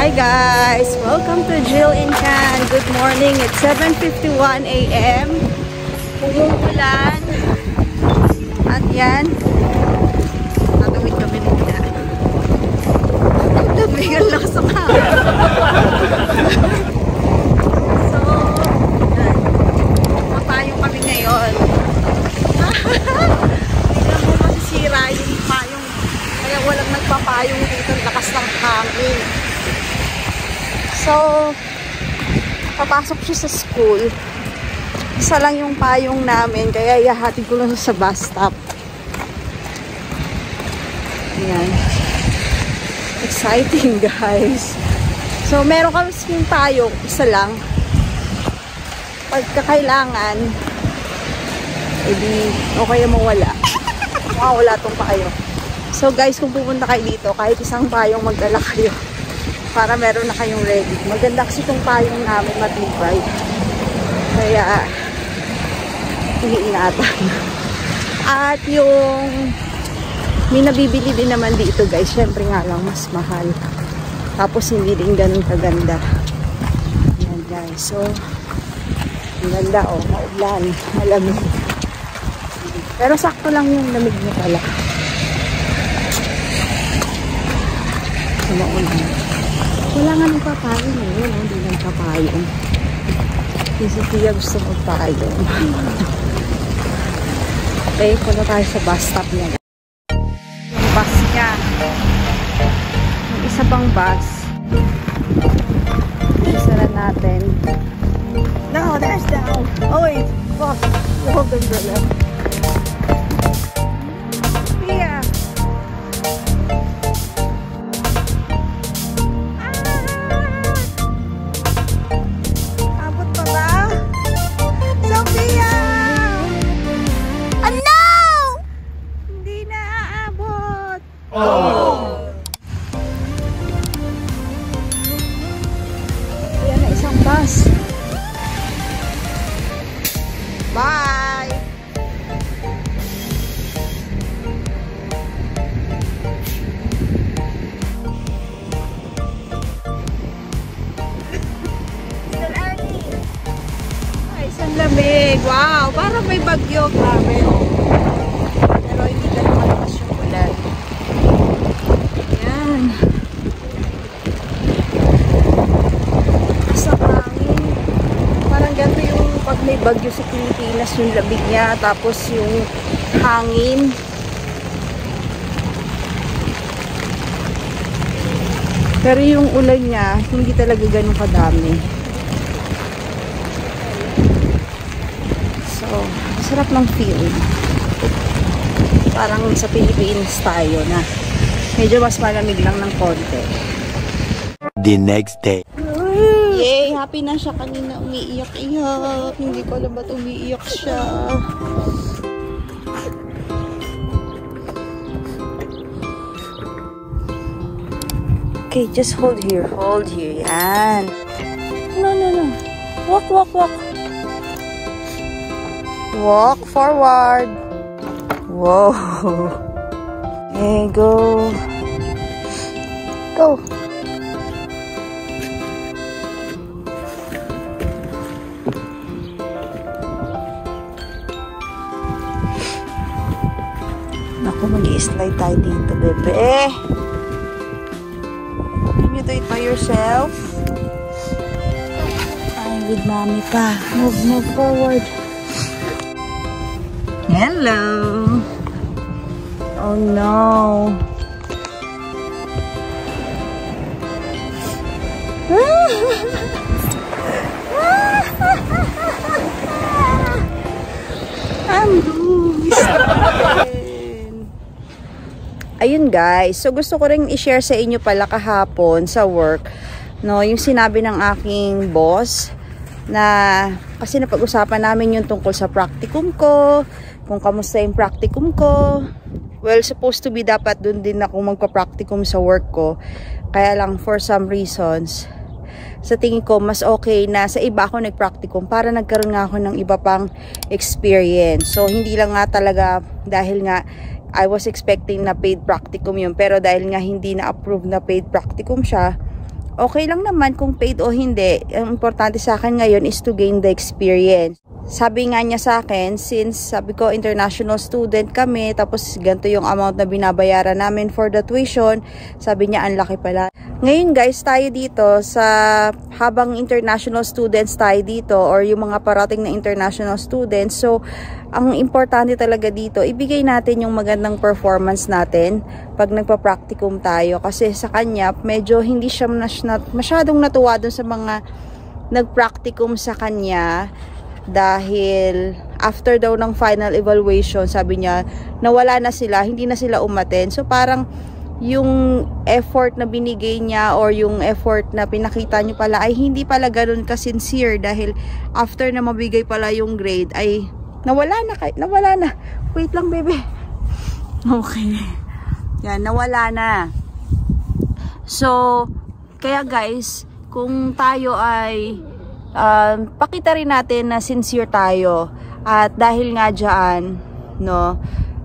Hi guys! Welcome to Jill in Can. Good morning. It's 7:51 a.m. Umuulan. At yan. Tatawid kami nila. Lamig lang sa kama. So, mapayong kami ngayon. Tingnan mo masisira yung payong. Kaya walang nagpapayong dito. Lakas ng hangin. So, papasok siya sa school. Isa lang yung payong namin, kaya ihahatid ko lang sa bus stop. Ayan. Exciting, guys. So, meron kami yung payong, isa lang. Pagkakailangan, edi, o kaya mawala. Mawala tong payong. So, guys, kung pupunta kayo dito, kahit isang payong magdala kayo. Para meron na kayong ready. Maganda kasi itong payong namin matibay. Kaya, iniingatan. At yung may nabibili din naman dito guys. Syempre nga lang, mas mahal. Tapos hindi din ganun kaganda. Ayan guys. So, ang ganda oh. Maulan. Malamig. Pero sakto lang yung lamig niya pala. So, maulan. Wala nga nagpapayong eh. Hindi nagpapayong. Si Tia gusto magpayong. Okay, punta tayo sa bus stop niya. Yung bus niya. Yung isa pang bus. Isara natin. No, there's down. Oh wait. Fuck. Hold on, brother. Tia. Ayan na isang bus. Bye! Ay, isang lamig. Wow! Parang may bagyo. Grabe. Pero hindi ka naman malakas yung ulan. Pag may bagyo sa Pilipinas, yung labig niya, tapos yung hangin. Pero yung ulan niya, hindi talaga ganun kadami. So, sarap ng feeling. Parang sa Pilipinas tayo na medyo mas malamig lang ng konti. The next day. Yay! Happy na siya. Kanina umiiyak-iyak. Hindi ko alam ba't umiiyak siya. Okay, just hold here. Hold here. Yan. No, no, no. Walk, walk, walk. Walk forward. Whoa. Okay, go. Go. Naku, mag-i-slide tayo dito, bebe. Can you do it by yourself? Ay, with mommy pa. Move forward. Hello. Oh, no. I'm loose. Ayun guys, so gusto ko ring i-share sa inyo pala kahapon sa work, no, yung sinabi ng aking boss na kasi napag-usapan namin yung tungkol sa practicum ko, kung kamusta yung practicum ko. Well, supposed to be dapat dun din ako magpa-practicum sa work ko. Kaya lang for some reasons, sa tingin ko mas okay na sa iba ako nag-practicum para nagkaroon nga ako ng iba pang experience. So hindi lang nga talaga dahil nga I was expecting na paid practicum yun. Pero dahil nga hindi na-approve na paid practicum siya, okay lang naman kung paid o hindi. Ang importante sa akin ngayon is to gain the experience. Sabi nga niya sa akin, since sabi ko international student kami, tapos ganito yung amount na binabayaran namin for the tuition, sabi niya ang laki pala. Ngayon guys, tayo dito habang international students tayo dito or yung mga parating na international students, so ang importante talaga dito, ibigay natin yung magandang performance natin pag nagpa-practicum tayo, kasi sa kanya medyo hindi siya masyadong natuwa dun sa mga nag-practicum sa kanya. Dahil after daw ng final evaluation, sabi niya, nawala na sila, hindi na sila umattend. So parang yung effort na binigay niya or yung effort na pinakita niyo pala ay hindi pala ganun ka-sincere, dahil after na mabigay pala yung grade ay nawala na. Wait lang, baby. Okay. Yan, nawala na. So, kaya guys, kung tayo ay pakita rin natin na sincere tayo, at dahil nga dyan, no,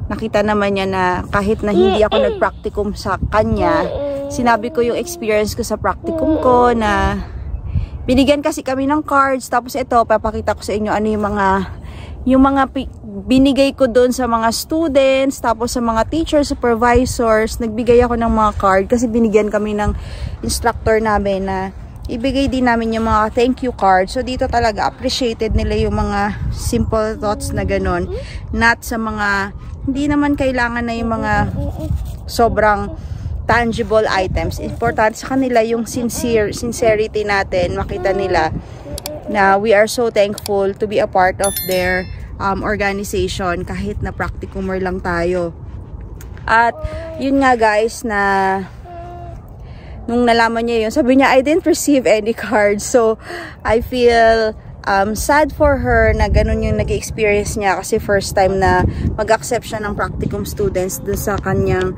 nakita naman niya na kahit na hindi ako nag-practicum sa kanya, sinabi ko yung experience ko sa practicum ko, na binigyan kasi kami ng cards, tapos ito, papakita ko sa inyo ano yung mga binigay ko doon sa mga students, tapos sa mga teachers, supervisors, nagbigay ako ng mga card kasi binigyan kami ng instructor namin na ibigay din namin yung mga thank you card. So dito talaga appreciated nila yung mga simple thoughts na ganun. Not sa mga, hindi naman kailangan na yung mga sobrang tangible items. Important sa kanila yung sincerity natin. Makita nila na we are so thankful to be a part of their organization, kahit na practicumer lang tayo. At yun nga guys, na nung nalaman niya yun, sabi niya, I didn't receive any cards. So, I feel sad for her na ganun yung nag-experience niya, kasi first time na mag-accept siya ng practicum students dun sa kanyang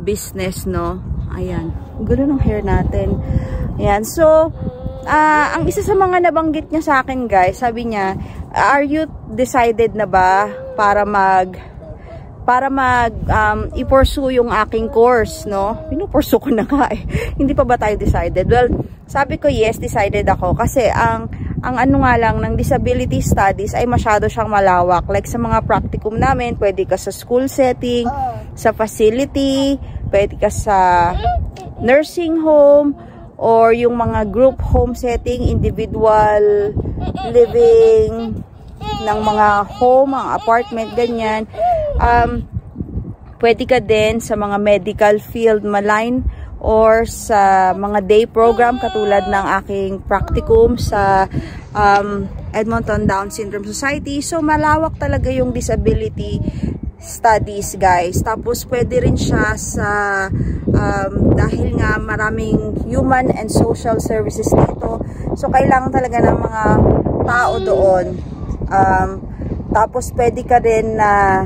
business, no? Ayan. Gulo ng hair natin. Ayan. So, ang isa sa mga nabanggit niya sa akin, guys, sabi niya, are you decided na ba para i-pursue yung aking course, no? Pinupursue ko na nga eh. Hindi pa ba tayo decided? Well, sabi ko yes, decided ako. Kasi ang ano nga lang ng disability studies ay masyado siyang malawak. Like sa mga practicum namin, pwede ka sa school setting, sa facility, pwede ka sa nursing home, or yung mga group home setting, individual living ng mga home, mga apartment, ganyan. Pwede ka din sa mga medical field malign, or sa mga day program katulad ng aking practicum sa Edmonton Down Syndrome Society. So malawak talaga yung disability studies, guys. Tapos pwede rin siya sa dahil nga maraming human and social services dito, so kailangan talaga ng mga tao doon. Tapos pwede ka rin na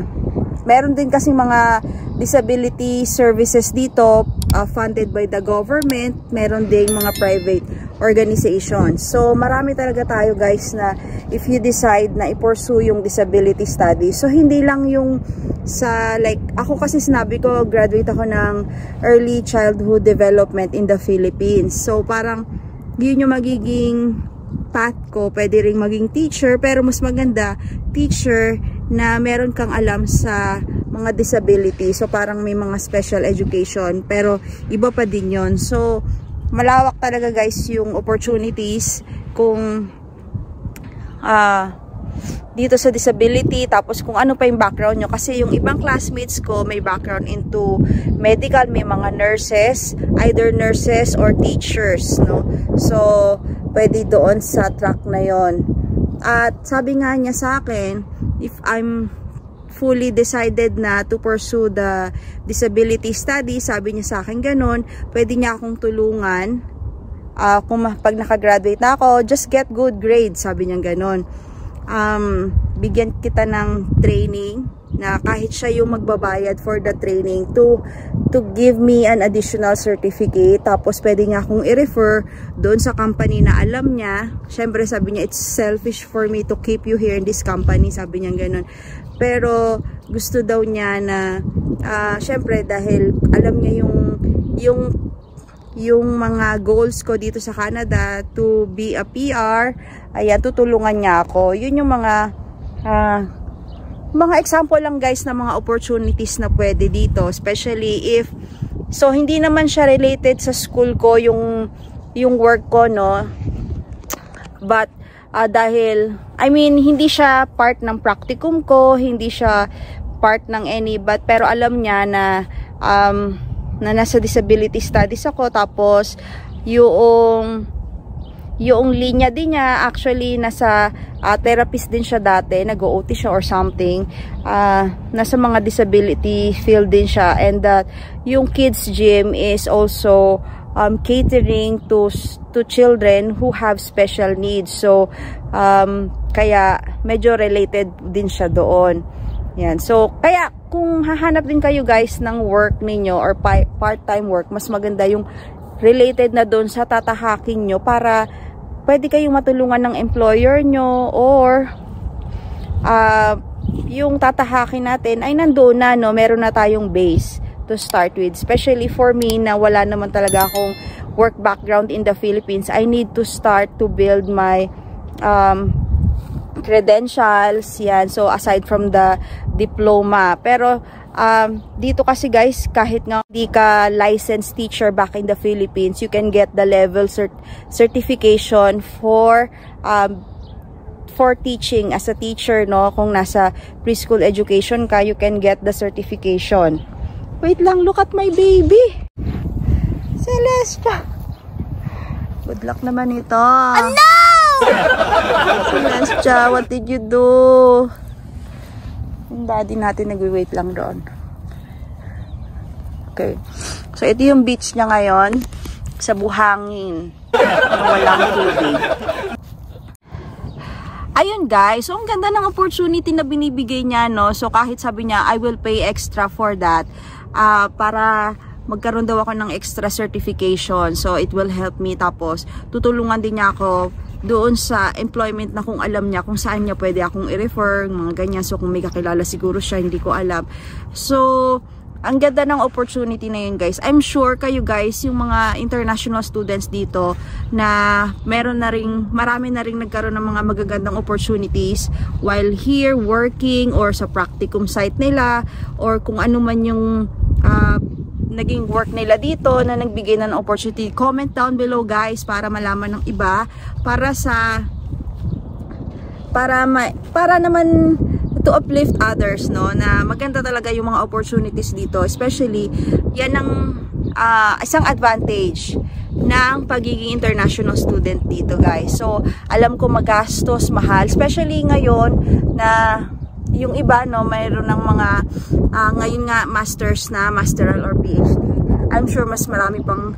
meron din kasing mga disability services dito funded by the government. Meron ding mga private organizations. So marami talaga tayo, guys, na if you decide na i-pursue yung disability studies. So hindi lang yung sa like ako, kasi sinabi ko graduate ako ng early childhood development in the Philippines. So parang yun yung magiging path ko. Pwede ring maging teacher, pero mas maganda teacher na meron kang alam sa mga disability. So parang may mga special education, pero iba pa din yon. So malawak talaga, guys, yung opportunities kung dito sa disability. Tapos kung ano pa yung background nyo, kasi yung ibang classmates ko may background into medical, may mga nurses, either nurses or teachers, no? So pwede doon sa track na yon. At sabi nga niya sa akin, if I'm fully decided na to pursue the disability study, sabi niya sa akin ganun, pwede niya akong tulungan kung pag nakagraduate na ako, just get good grades, sabi niya ganun. Bigyan kita ng training na kahit siya yung magbabayad for the training to give me an additional certificate. Tapos pwede niya akong i-refer doon sa company na alam niya. Syempre sabi niya, it's selfish for me to keep you here in this company, sabi niya ganun. Pero gusto daw niya na syempre dahil alam niya yung mga goals ko dito sa Canada to be a PR. Ayan, tutulungan niya ako. Yun yung mga example lang guys na mga opportunities na pwede dito, especially if so hindi naman siya related sa school ko yung work ko, no, but dahil I mean hindi siya part ng practicum ko, hindi siya part ng but pero alam niya na nasa disability studies ako, tapos yung linya din niya actually nasa therapist din siya dati, nag-OT siya or something, nasa mga disability field din siya, and yung kids gym is also catering to children who have special needs, so kaya medyo related din siya doon. Yan. So, kaya kung hahanap din kayo guys ng work ninyo or part-time work, mas maganda yung related na doon sa tatahakin nyo para pwede kayong matulungan ng employer nyo, or yung tatahakin natin ay nandoon na, no, meron na tayong base to start with. Especially for me na wala naman talaga akong work background in the Philippines, I need to start to build my credentials, yan. So aside from the diploma, pero dito kasi guys, kahit nga hindi ka licensed teacher back in the Philippines, you can get the level certification for teaching as a teacher, no. Kung nasa preschool education ka, you can get the certification. Wait lang, look at my baby Celestia. Good luck naman ito. No! Celestia, what did you do? Yung daddy natin nagwi-wait lang doon. Okay. So, ito yung beach niya ngayon. Sa buhangin. Walang tubig. Ayun guys. So, ang ganda ng opportunity na binibigay niya, no? So, kahit sabi niya, I will pay extra for that. Para magkaroon daw ako ng extra certification. So, it will help me. Tapos, tutulungan din niya ako doon sa employment na kung alam niya kung saan niya pwede akong i-refer, mga ganyan. So, kung may kakilala siguro siya, hindi ko alam. So, ang ganda ng opportunity na yun guys. I'm sure kayo guys, yung mga international students dito na marami na ring nagkaroon ng mga magagandang opportunities while here working or sa practicum site nila or kung ano man yung naging work nila dito na nagbigay na ng opportunity. Comment down below guys para malaman ng iba, para naman to uplift others, no, na maganda talaga yung mga opportunities dito, especially yan ang isang advantage ng pagiging international student dito guys. So alam ko magastos, mahal, especially ngayon na yung iba, no, mayroon ng mga ngayon nga masters na, masteral or PhD. I'm sure mas marami pang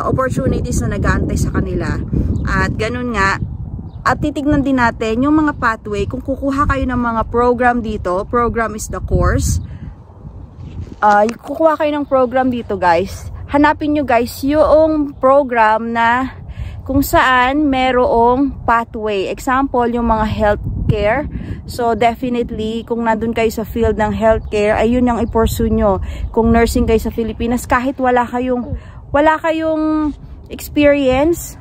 opportunities na nag-aantay sa kanila. At ganun nga, at titignan din natin yung mga pathway. Kung kukuha kayo ng mga program dito, program is the course. Kukuha kayo ng program dito guys, hanapin nyo guys yung program na kung saan merong pathway. Example, yung mga healthcare. So, definitely, kung nandun kayo sa field ng healthcare, ayun yung i-pursue nyo. Kung nursing kayo sa Pilipinas, kahit wala kayong experience,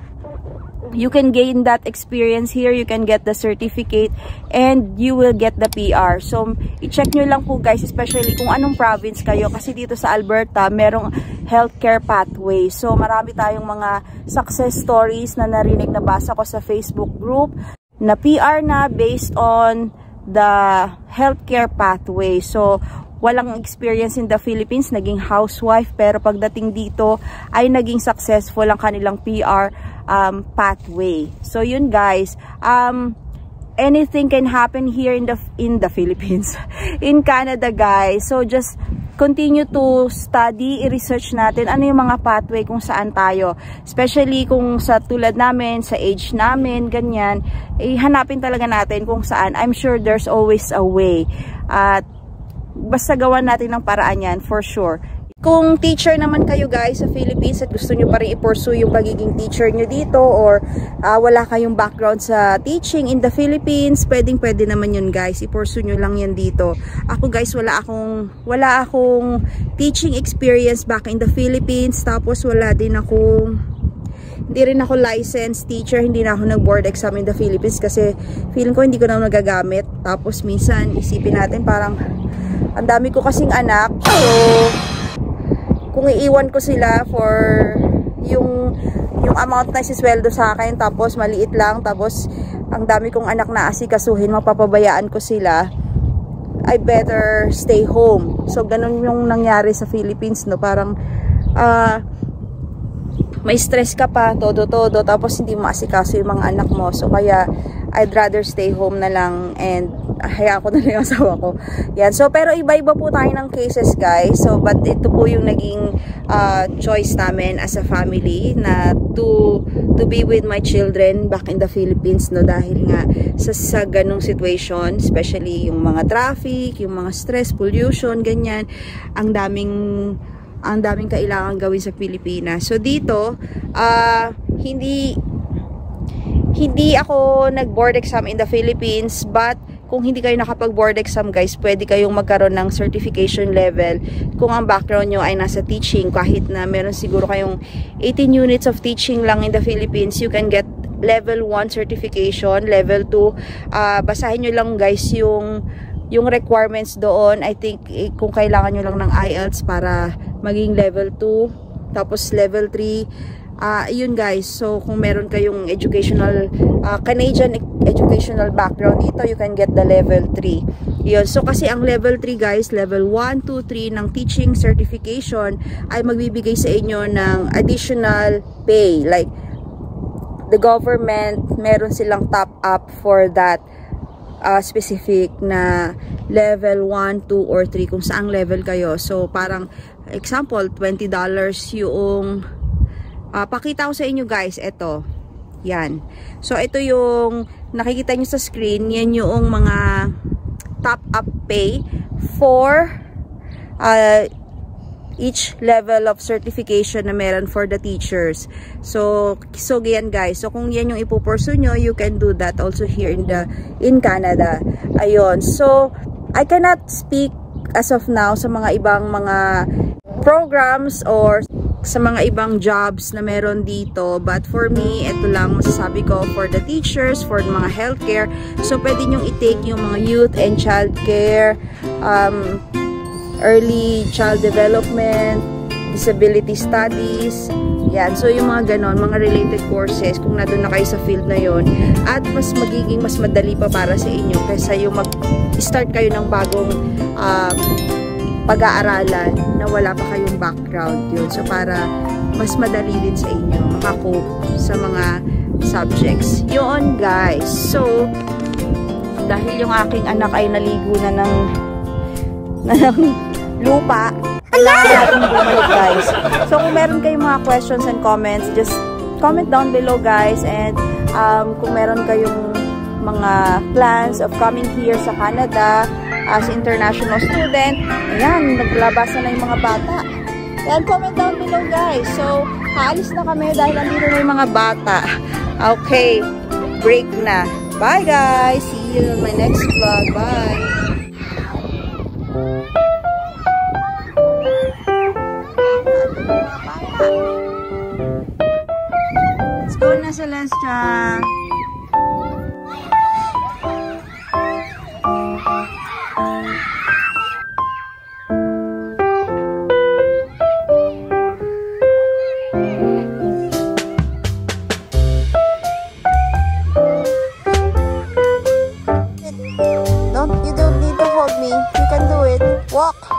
you can gain that experience here. You can get the certificate and you will get the PR. So, i-check nyo lang po guys, especially kung anong province kayo. Kasi dito sa Alberta, merong healthcare pathway. So, marami tayong mga success stories na narinig, nabasa ko sa Facebook group na PR na based on the healthcare pathway. So, walang experience in the Philippines, naging housewife, pero pagdating dito ay naging successful ang kanilang PR pathway. So, yun guys, anything can happen here in the Philippines, in Canada guys. So, just continue to study, i-research natin ano yung mga pathway kung saan tayo. Especially kung sa tulad namin, sa age namin, ganyan, hanapin talaga natin kung saan. I'm sure there's always a way. At basta gawan natin ng paraan yan, for sure. Kung teacher naman kayo guys sa Philippines at gusto nyo pa rin i-pursue yung pagiging teacher nyo dito, or wala kayong background sa teaching in the Philippines, pwede naman yun guys, i-pursue nyo lang yan dito. Ako guys, wala akong teaching experience back in the Philippines, tapos hindi rin ako licensed teacher, hindi na ako nag-board exam in the Philippines kasi feeling ko hindi ko na nagagamit. Tapos minsan isipin natin parang ang dami ko kasing anak, so kung iiwan ko sila for yung amount na sisweldo sa akin, tapos maliit lang, tapos ang dami kong anak na asikasuhin, mapapabayaan ko sila, I better stay home. So ganun yung nangyari sa Philippines, no? Parang may stress ka pa, todo, tapos hindi mo asikaso yung mga anak mo. So kaya I'd rather stay home na lang and hayaan ko na lang yung asawa ko. Yan. So pero iba-iba po tayo ng cases guys. So but ito po yung naging choice namin as a family na to be with my children back in the Philippines, no, dahil nga sa ganung situation, especially yung mga traffic, yung mga stress, pollution, ganyan, ang daming kailangan gawin sa Pilipinas. So dito, hindi ako nag-board exam in the Philippines, but kung hindi kayo nakapag-board exam guys, pwede kayong magkaroon ng certification level kung ang background nyo ay nasa teaching. Kahit na meron siguro kayong 18 units of teaching lang in the Philippines, you can get level 1 certification, level 2. Basahin nyo lang guys yung requirements doon. I think kung kailangan nyo lang ng IELTS para maging level 2, tapos level 3. Yun guys, so kung meron kayong Canadian educational background dito, you can get the level 3. Yun, so kasi ang level 3 guys, level 1, 2, 3 ng teaching certification ay magbibigay sa inyo ng additional pay. Like, the government, meron silang top up for that specific na level 1, 2, or 3 kung saang level kayo. So parang example, $20 yung pakita ko sa inyo guys, ito. Yan. So ito yung nakikita nyo sa screen, yan yung mga top up pay for each level of certification na meron for the teachers. So yan guys. So kung yan yung ipupursue nyo, you can do that also here in Canada. Ayun. So I cannot speak as of now sa mga ibang mga programs or sa mga ibang jobs na meron dito, but for me, ito lang masasabi ko for the teachers, for the mga healthcare. So pwede nyong i-take yung mga youth and child care, early child development, disability studies, yan. So yung mga ganon, mga related courses, kung nandun na kayo sa field na yon, at mas madali pa para sa inyo kaysa yung mag-start kayo ng bagong pag-aaralan na wala pa kayong background yun. So para mas madali din sa inyo makakope sa mga subjects. Yun guys. So dahil yung aking anak ay naligo na ng lupa, kailangan natin bumalik guys. So kung meron kayong mga questions and comments, just comment down below guys. And kung meron kayong mga plans of coming here sa Canada as international student, ayan, naglabas na yung mga bata. Ayan, comment down below guys. So, haalis na kami dahil nandito na yung mga bata. Okay, break na. Bye guys! See you in my next vlog. Bye! Let's go na, Celestia! You don't need to hold me. You can do it. Walk.